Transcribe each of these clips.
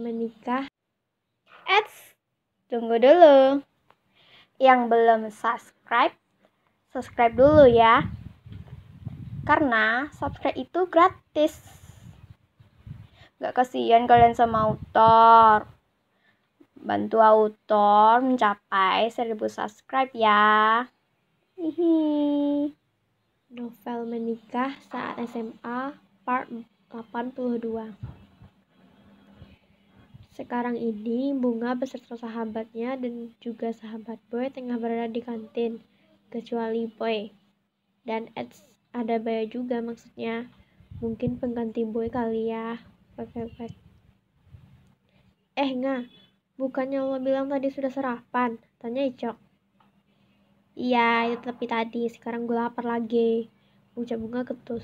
menikah. Eits, tunggu dulu. Yang belum subscribe dulu ya. Karena subscribe itu gratis. Gak kasihan kalian sama autor. Bantu autor mencapai 1000 subscribe ya. Hihi. Novel menikah saat SMA part 82. Sekarang ini Bunga beserta sahabatnya dan juga sahabat Boy tengah berada di kantin, kecuali Boy. Dan ada Bayu juga maksudnya. Mungkin pengganti Boy kali ya. Pepet. Nga, bukannya lo bilang tadi sudah sarapan? Tanya Icok. Iya, itu tapi tadi, sekarang gue lapar lagi. Ucap Bunga ketus.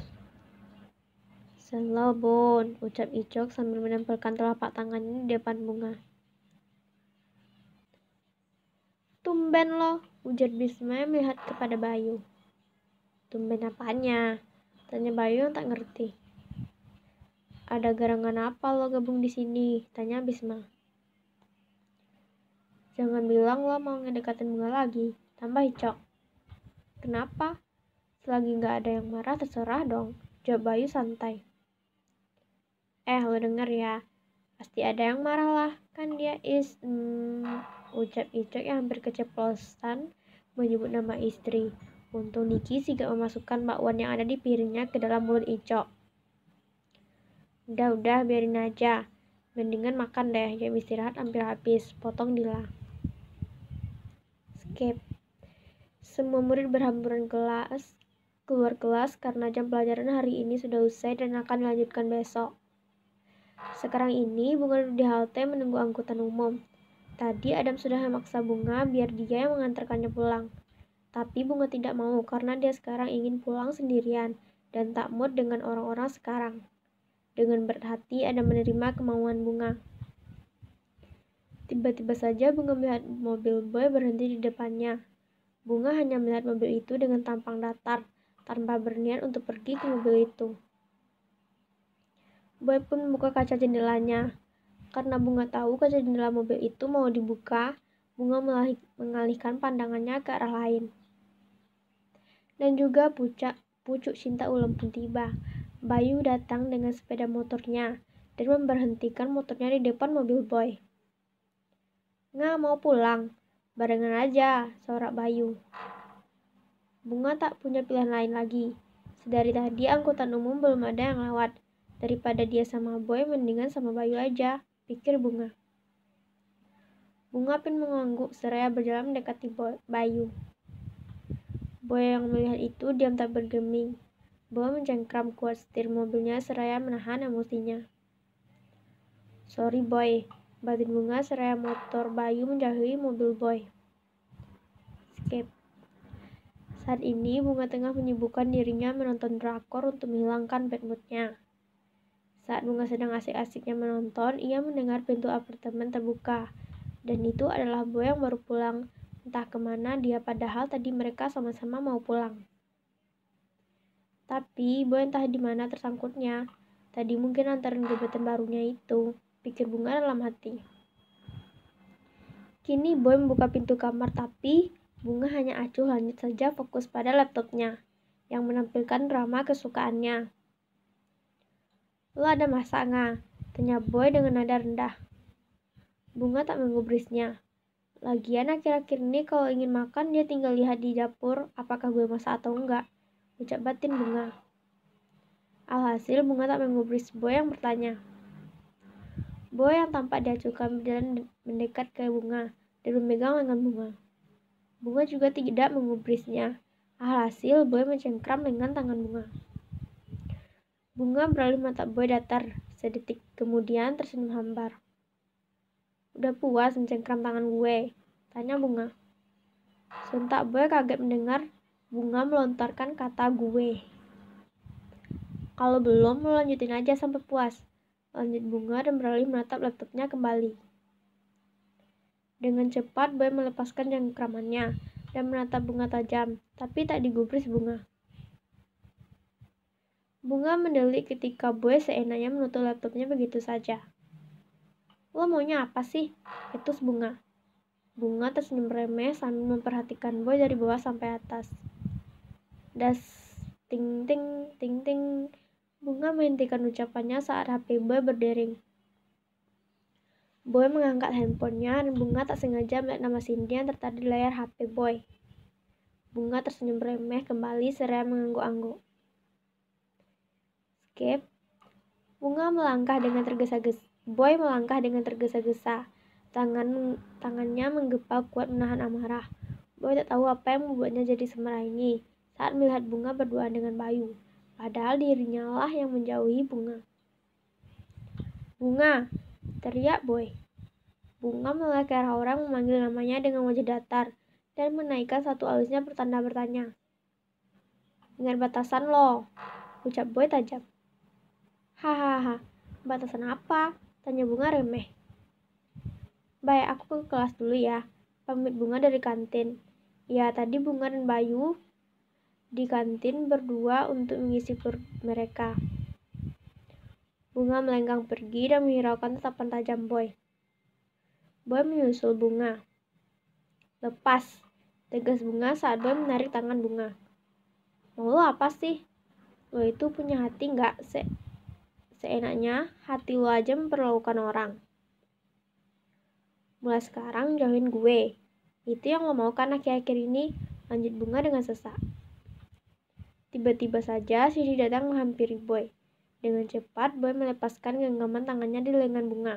Slow Bun, ucap Icok sambil menempelkan telapak tangannya di depan Bunga. Tumben lo, ujar Bisma melihat kepada Bayu. Tumben apanya? Tanya Bayu yang tak ngerti. Ada garangan apa lo gabung di sini? Tanya Bisma. Jangan bilang lo mau ngedekatin Bunga lagi, tambah Icok. Kenapa? Selagi nggak ada yang marah terserah dong, jawab Bayu santai. Lo denger ya, pasti ada yang marah lah, kan dia ucap Icok yang hampir keceplosan menyebut nama istri. Untung Niki sih gak memasukkan bakwan yang ada di piringnya ke dalam mulut Icok. Udah biarin aja, mendingan makan deh, jam istirahat hampir habis, potong Dila. Skip. Semua murid berhamburan keluar kelas karena jam pelajaran hari ini sudah usai dan akan dilanjutkan besok. Sekarang ini Bunga duduk di halte menunggu angkutan umum. Tadi Adam sudah memaksa Bunga biar dia yang mengantarkannya pulang. Tapi Bunga tidak mau karena dia sekarang ingin pulang sendirian dan tak mood dengan orang-orang sekarang. Dengan berat hati Adam menerima kemauan Bunga. Tiba-tiba saja Bunga melihat mobil Boy berhenti di depannya. Bunga hanya melihat mobil itu dengan tampang datar, tanpa berniat untuk pergi ke mobil itu. Boy pun membuka kaca jendelanya. Karena Bunga tahu kaca jendela mobil itu mau dibuka, Bunga mengalihkan pandangannya ke arah lain. Dan juga pucuk cinta ulam pun tiba. Bayu datang dengan sepeda motornya dan memberhentikan motornya di depan mobil Boy. Nggak mau pulang, barengan aja, sorak Bayu. Bunga tak punya pilihan lain lagi. Sedari tadi angkutan umum belum ada yang lewat. Daripada dia sama Boy, mendingan sama Bayu aja, pikir Bunga. Bunga pun mengangguk seraya berjalan mendekati Bayu. Boy yang melihat itu diam tak bergeming. Boy mencengkram kuat setir mobilnya seraya menahan emosinya. Sorry Boy, batin Bunga seraya motor Bayu menjauhi mobil Boy. Skip. Saat ini Bunga tengah menyibukkan dirinya menonton drakor untuk menghilangkan bad mood-nya. Saat Bunga sedang asik-asiknya menonton, ia mendengar pintu apartemen terbuka. Dan itu adalah Boy yang baru pulang. Entah kemana dia padahal tadi mereka sama-sama mau pulang. Tapi Boy entah di mana tersangkutnya. Tadi mungkin antaran gebetan barunya itu, pikir Bunga dalam hati. Kini Boy membuka pintu kamar tapi Bunga hanya acuh lanjut saja fokus pada laptopnya yang menampilkan drama kesukaannya. Lo ada masak nggak? Tanya Boy dengan nada rendah. Bunga tak menggubrisnya. Lagian akhir-akhir ini kalau ingin makan dia tinggal lihat di dapur apakah gue masak atau enggak, ucap batin Bunga. Alhasil Bunga tak menggubris Boy yang bertanya. Boy yang tampak diacuhkan berjalan mendekat ke Bunga dan memegang lengan Bunga. Bunga juga tidak menggubrisnya. Alhasil Boy mencengkram lengan tangan Bunga. Bunga beralih menatap Boy datar. Sedetik kemudian tersenyum hambar. Udah puas mencengkram tangan gue? Tanya Bunga. Sontak Boy kaget mendengar Bunga melontarkan kata gue. Kalau belum, lo lanjutin aja sampai puas. Lanjut Bunga dan beralih menatap laptopnya kembali. Dengan cepat Boy melepaskan cengkramannya dan menatap Bunga tajam, tapi tak digubris Bunga. Bunga mendelik ketika Boy seenaknya menutup laptopnya begitu saja. Lo maunya apa sih? Ketus Bunga. Bunga tersenyum remeh sambil memperhatikan Boy dari bawah sampai atas. Das, ting ting, ting ting. Bunga menghentikan ucapannya saat HP Boy berdering. Boy mengangkat handphonenya dan Bunga tak sengaja melihat nama Cindy yang tertanda di layar HP Boy. Bunga tersenyum remeh kembali seraya mengangguk-angguk. Skip. Bunga melangkah dengan tergesa-gesa. Boy melangkah dengan tergesa-gesa. Tangannya menggepal kuat menahan amarah. Boy tak tahu apa yang membuatnya jadi semerah ini saat melihat Bunga berduaan dengan Bayu. Padahal dirinya lah yang menjauhi Bunga. Bunga, teriak Boy. Bunga menoleh ke arah orang memanggil namanya dengan wajah datar dan menaikkan satu alisnya bertanda bertanya. Ingat batasan lo, ucap Boy tajam. Hahaha, batasan apa? Tanya Bunga remeh. Baik, aku ke kelas dulu ya. Pamit Bunga dari kantin. Ya, tadi Bunga dan Bayu di kantin berdua untuk mengisi perut mereka. Bunga melenggang pergi dan menghiraukan tatapan tajam Boy. Boy menyusul Bunga. Lepas, tegas Bunga saat Boy menarik tangan Bunga. Mau lo apa sih? Lo itu punya hati nggak? Seenaknya hati lo aja memperlakukan orang. Mulai sekarang jauhin gue. Itu yang lo mau kan akhir-akhir ini? Lanjut Bunga dengan sesak. Tiba-tiba saja Cindy datang menghampiri Boy. Dengan cepat Boy melepaskan genggaman tangannya di lengan Bunga.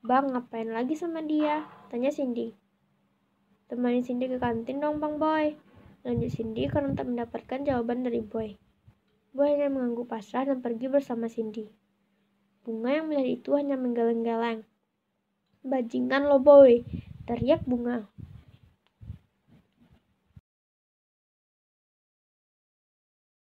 Bang, ngapain lagi sama dia? Tanya Cindy. Temani Cindy ke kantin dong Bang Boy. Lanjut Cindy karena tak mendapatkan jawaban dari Boy. Boy hanya mengangguk pasrah dan pergi bersama Cindy. Bunga yang melihat itu hanya menggeleng-geleng. Bajingan lo Boy, teriak Bunga.